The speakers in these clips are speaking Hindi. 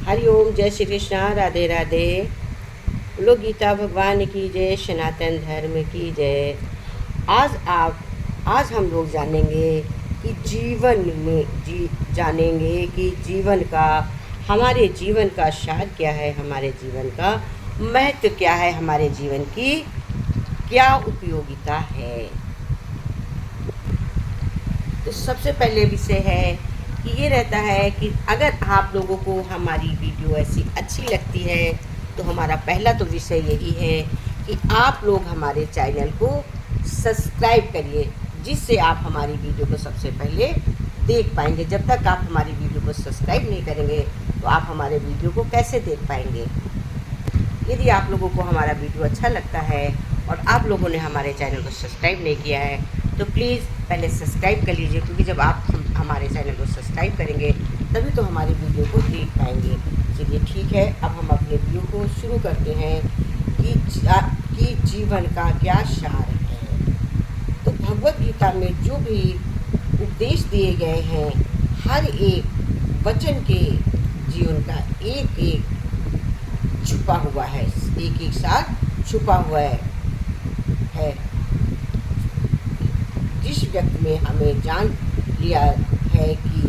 हरिओम, जय श्री कृष्णा, राधे राधे। बोलो गीता भगवान की जय, सनातन धर्म की जय। आज हम लोग जानेंगे कि जानेंगे कि जीवन का, हमारे जीवन का सार क्या है, हमारे जीवन का महत्व क्या है, हमारे जीवन की क्या उपयोगिता है। तो सबसे पहले विषय है कि ये रहता है कि अगर आप लोगों को हमारी वीडियो ऐसी अच्छी लगती है तो हमारा पहला तो विषय यही है कि आप लोग हमारे चैनल को सब्सक्राइब करिए, जिससे आप हमारी वीडियो को सबसे पहले देख पाएंगे। जब तक आप हमारी वीडियो को सब्सक्राइब नहीं करेंगे तो आप हमारे वीडियो को कैसे देख पाएंगे। यदि आप लोगों को हमारा वीडियो अच्छा लगता है और आप लोगों ने हमारे चैनल को सब्सक्राइब नहीं किया है तो प्लीज़ पहले सब्सक्राइब कर लीजिए, क्योंकि जब आप हमारे चैनल को सब्सक्राइब करेंगे तभी तो हमारी वीडियो को देख पाएंगे। चलिए ठीक है, अब हम अपने वीडियो को शुरू करते हैं कि जीवन का क्या सार है। तो भगवत गीता में जो भी उपदेश दिए गए हैं, हर एक वचन के जीवन का एक एक छुपा हुआ है, एक एक साथ छुपा हुआ है। जिस व्यक्ति में हमें जान लिया है कि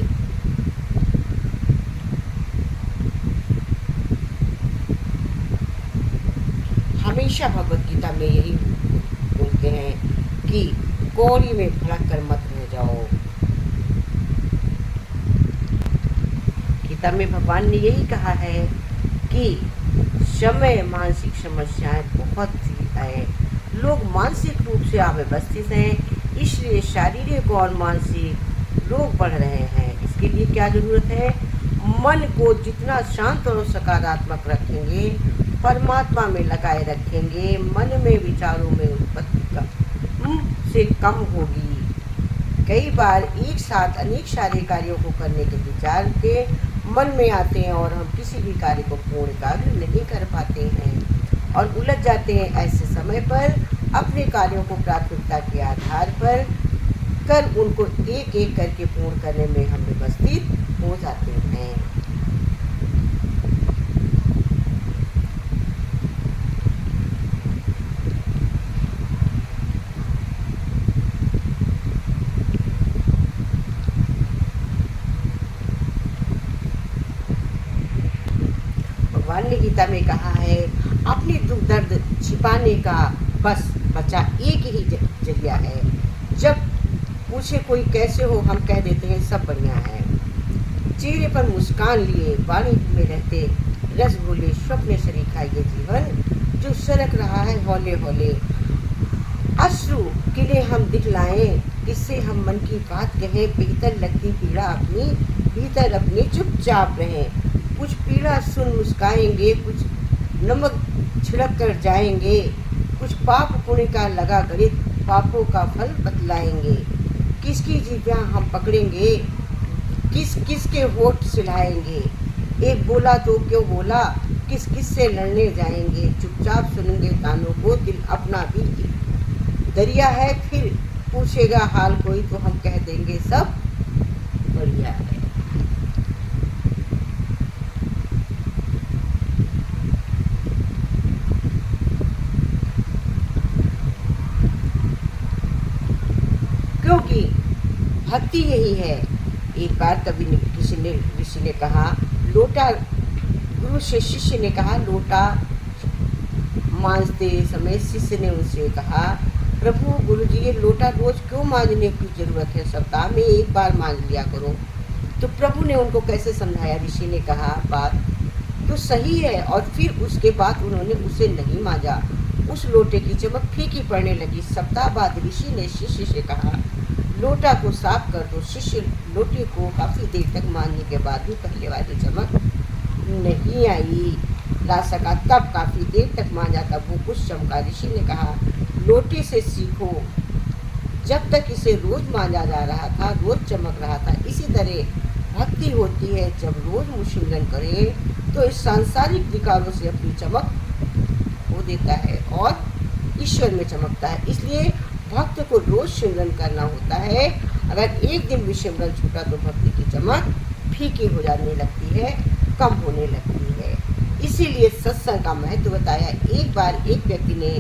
हमेशा भगवत गीता में यही बोलते हैं कि कौड़ी में भड़क कर मत रह जाओ। गीता में भगवान ने यही कहा है कि समय मानसिक समस्याएं बहुत सी है। लोग मानसिक रूप से अव्यवस्थित हैं, इसलिए शारीरिक और मानसिक रोग बढ़ रहे हैं। इसके लिए क्या जरूरत है? मन को जितना शांत और सकारात्मक रखेंगे, परमात्मा में लगाए रखेंगे, मन में विचारों में उत्पत्ति से कम होगी। कई बार एक साथ अनेक सारे कार्यों को करने के विचार के मन में आते हैं और हम किसी भी कार्य को पूर्ण नहीं कर पाते हैं और उलझ जाते हैं। ऐसे समय पर अपने कार्यों को प्राथमिकता के आधार पर कर उनको एक एक करके पूर्ण करने में हम व्यवस्थित हो जाते हैं। भगवान ने गीता में कहा है, अपने दुख दर्द छिपाने का बस बचा एक ही जरिया है। जब पूछे कोई कैसे हो, हम कह देते हैं सब बढ़िया है। चेहरे पर मुस्कान लिए वाणी में रहते रस भूले स्वप्न सरीखा ये जीवन जो सरक रहा है हौले हौले। अश्रु किले हम दिखलाएं, किससे हम मन की बात कहें। बेहतर लगती पीड़ा अपनी भीतर अपने चुपचाप रहें। कुछ पीड़ा सुन मुस्काएंगे, कुछ नमक छिड़क कर जाएंगे, कुछ पाप पुण्य का लगा गणित पापों का फल बतलाएंगे। किसकी जीवियाँ हम पकड़ेंगे, किस किस के होठ सिलाएंगे। एक बोला तो क्यों बोला, किस किस से लड़ने जाएंगे। चुपचाप सुनेंगे कानों को, दिल अपना भी दरिया है। फिर पूछेगा हाल कोई तो हम कह देंगे सब बढ़िया है। क्योंकि भक्ति यही है। एक बार कभी ऋषि ने कहा, लोटा गुरु से शिष्य ने कहा, लोटा मांजते समय शिष्य ने उनसे कहा, प्रभु गुरु जी ये लोटा रोज क्यों मांजने की जरूरत है, सप्ताह में एक बार मांज लिया करो। तो प्रभु ने उनको कैसे समझाया। ऋषि ने कहा बात तो सही है, और फिर उसके बाद उन्होंने उसे नहीं मांजा। उस लोटे की चमक फीकी पड़ने लगी। सप्ताह बाद ऋषि ने शिष्य से कहा, लोटा को साफ कर दो। शिष्य लोटे को काफी देर तक मांजने के बाद भी पहले वाली चमक नहीं आई ला सका। तब काफी देर तक मांजा, तब वो कुछ चमका। ऋषि ने कहा, लोटे से सीखो। जब तक इसे रोज मांजा जा रहा था, रोज चमक रहा था। इसी तरह भक्ति होती है, जब रोज मुशिंगन करे तो इस सांसारिक विकारों से अपनी चमक खो देता है और ईश्वर में चमकता है। इसलिए भक्त को रोज सिमरन करना होता है। अगर एक दिन भी सिमरन छूटा तो भक्ति की चमक फीकी हो जाने लगती है। कम होने लगती है। इसीलिए सत्संग का महत्व बताया। एक बार एक व्यक्ति ने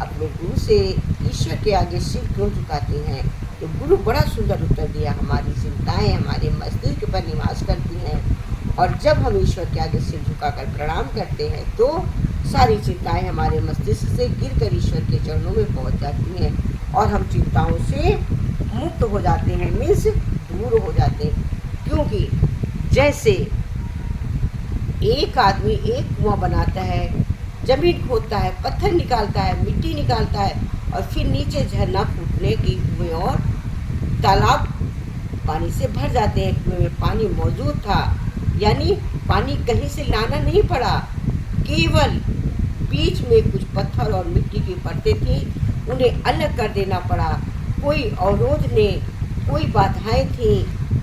अपने गुरु से ईश्वर के आगे सिर क्यों झुकाते हैं, तो गुरु बड़ा सुंदर उत्तर दिया, हमारी चिंताएं हमारे मस्तिष्क पर निवास करती हैं, और जब हम ईश्वर के आगे सिर झुकाकर प्रणाम करते हैं तो सारी चिंताएं हमारे मस्तिष्क से गिरकर ईश्वर के चरणों में पहुंच जाती हैं और हम चिंताओं से मुक्त हो जाते हैं, मीन्स दूर हो जाते हैं। क्योंकि जैसे एक आदमी एक कुआं बनाता है, जमीन खोदता है, पत्थर निकालता है, मिट्टी निकालता है, और फिर नीचे झरना फूटने की कुएं और तालाब पानी से भर जाते हैं। कुएं में पानी मौजूद था, यानी पानी कहीं से लाना नहीं पड़ा, केवल बीच में कुछ पत्थर और मिट्टी की परतें थी, उन्हें अलग कर देना पड़ा। कोई अवरोध ने, कोई बाधाएं थी,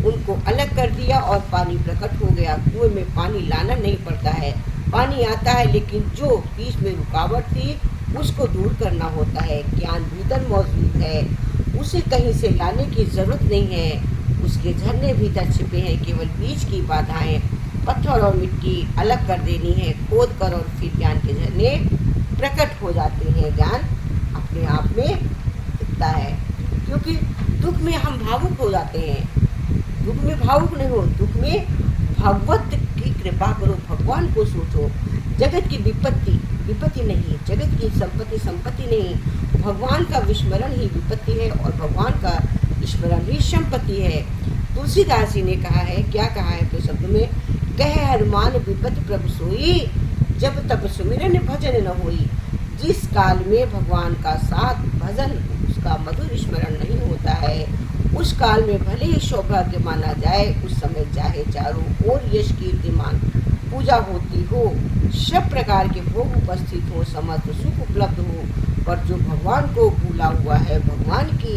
उनको अलग कर दिया और पानी प्रकट हो गया। कुएं में पानी लाना नहीं पड़ता है, पानी आता है, लेकिन जो बीच में रुकावट थी उसको दूर करना होता है। ज्ञान भीतर मौजूद है, उसे कहीं से लाने की जरूरत नहीं है, उसके झरने भीतर छिपे हैं। केवल बीच की बाधाएं, पत्थर और मिट्टी अलग कर देनी है, खोद कर, और फिर ज्ञान के झरने प्रकट हो जाते हैं। ज्ञान अपने आप में दिखता है। क्योंकि दुख में हम भावुक हो जाते हैं, दुख में भावुक नहीं हो, दुख में भगवत की कृपा करो, भगवान को सोचो। जगत की विपत्ति नहीं, जगत की संपत्ति नहीं, भगवान का विस्मरण ही विपत्ति है और भगवान का स्मरण ही संपत्ति है। तुलसीदास जी ने कहा है, क्या कहा है तो शब्द में, कह हनुमान विपत्ति प्रभु सोई, जब तब सुमिरन भजन न होई। जिस काल में भगवान का साथ भजन, उसका मधुर स्मरण नहीं होता है, उस काल में भले ही सौभाग्य माना जाए, उस समय चाहे चारों ओर यश कीर्तिमान पूजा होती हो, सब प्रकार के भोग उपस्थित हो, समस्त सुख उपलब्ध हो, पर जो भगवान को भूला हुआ है, भगवान की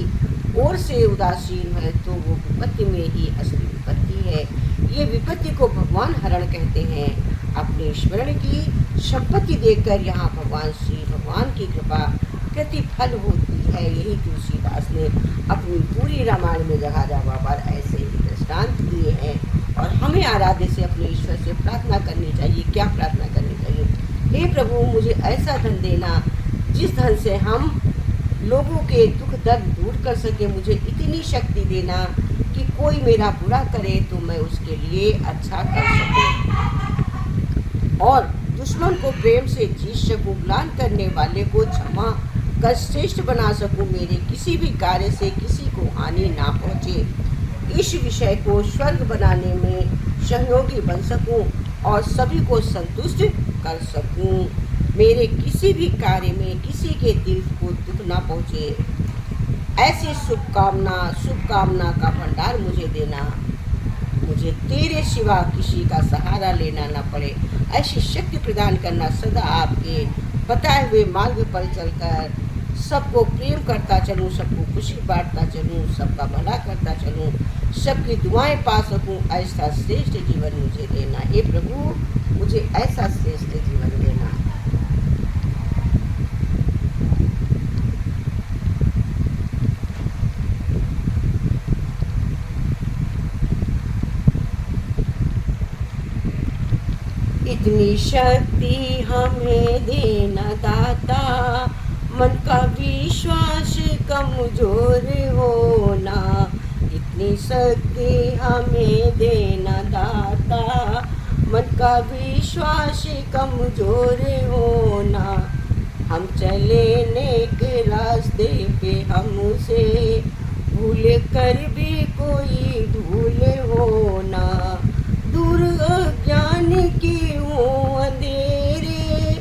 ओर से उदासीन है, तो वो विपत्ति में ही असली विपत्ति है। ये विपत्ति को भगवान हरण कहते हैं। अपने स्मरण की संपत्ति देखकर यहाँ भगवान की कृपा प्रतिफल होती है। यही तुलसीदास ने अपनी पूरी रामायण में जगह पर ऐसे ही दृष्टांत दिए हैं। और हमें आराध्य से अपने ईश्वर से प्रार्थना करनी चाहिए। क्या प्रार्थना करनी चाहिए? हे प्रभु, मुझे ऐसा धन देना जिस धन से हम लोगों के दुख दर्द दूर कर सके। मुझे इतनी शक्ति देना कि कोई मेरा बुरा करे तो मैं उसके लिए अच्छा कर सकूं, और दुश्मन को प्रेम से जीत सकूं, ग्लान करने वाले को क्षमा कर श्रेष्ठ बना सकूं, मेरे किसी भी कार्य से किसी को हानि ना पहुंचे, इस विषय को स्वर्ग बनाने में सहयोगी बन सकूं और सभी को संतुष्ट कर सकूं, मेरे किसी भी कार्य में किसी के दिल को दुख ना पहुंचे। ऐसी शुभकामना का भंडार मुझे देना, मुझे तेरे सिवा किसी का सहारा लेना न पड़े। ऐसी शक्ति प्रदान करना, सदा आपके बताए हुए मार्ग पर चलकर सबको प्रेम करता चलूं, सबको खुशी बांटता चलूं, सबका भला करता चलूं, सबकी दुआएं पा सकूं। ऐसा श्रेष्ठ जीवन मुझे देना। हे प्रभु, मुझे ऐसा श्रेष्ठ जीवन देना। इतनी शक्ति हमें देना दाता, मन का विश्वास कमजोर होना। इतनी शक्ति हमें देना दाता, मन का विश्वास कमजोर होना। हम चले नेक रास्ते पे, हमसे भूल कर भी कोई भूल होना। दूर अज्ञान की हो अंधेरे,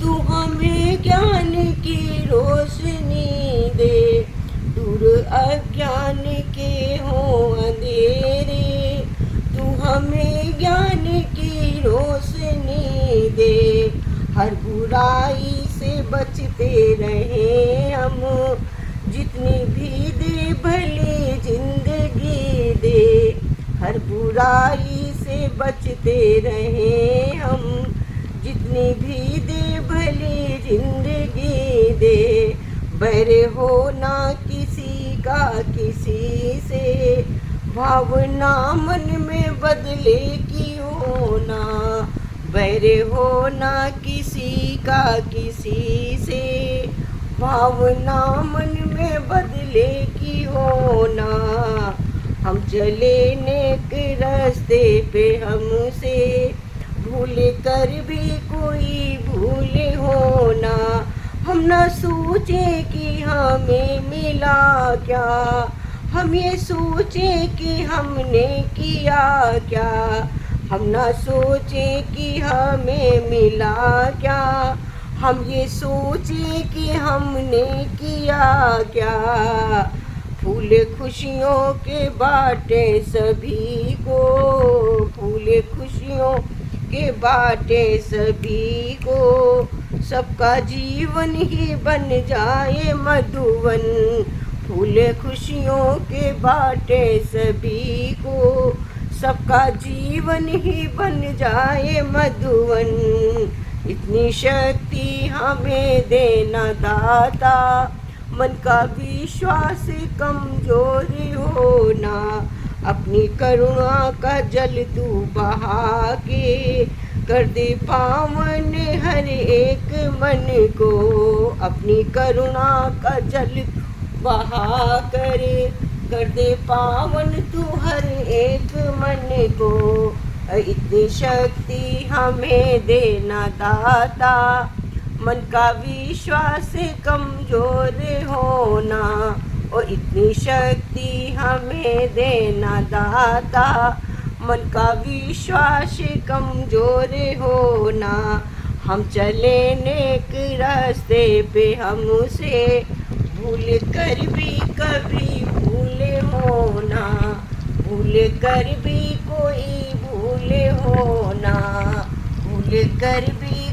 तू हमें ज्ञान की रोशनी दे। दूर अज्ञान के हो अंधेरे, तू हमें ज्ञान की रोशनी दे। हर बुराई से बचते रहे हम, जितनी भी दे भली जिंदगी दे। हर बुराई से बचते रहे हम, जितनी भी दे भली जिंदगी दे। बैर हो ना किसी का किसी से, भावना मन में बदले की हो होना, बैर होना किसी का किसी से, भावना मन में बदले की होना। हम चले नेक रास्ते पे हमसे भूल कर भी कोई भूल होना। हम न सोचे कि हमें मिला क्या, हम ये सोचे कि हमने किया क्या। हम न सोचे कि हमें मिला क्या, हम ये सोचे कि हमने किया क्या। फूल खुशियों के बाटे सभी को, फूल खुशियों के बाटे सभी को, सबका जीवन ही बन जाए मधुवन। फूल खुशियों के बाटे सभी को, सबका जीवन ही बन जाए मधुवन। इतनी शक्ति हमें देना दाता, मन का विश्वास कमजोर होना। अपनी करुणा का जल तू बहा के कर दे पावन हर एक मन को। अपनी करुणा का जल बहा कर दे पावन तू हर एक मन को। इतनी शक्ति हमें देना दाता, मन का विश्वास कमजोर होना। और इतनी शक्ति हमें देना दाता, मन का विश्वास कमजोर होना। हम चले नेक रास्ते पे हमसे भूल कर भी कभी भूल होना, भूल कर भी कोई भूल होना, भूल कर भी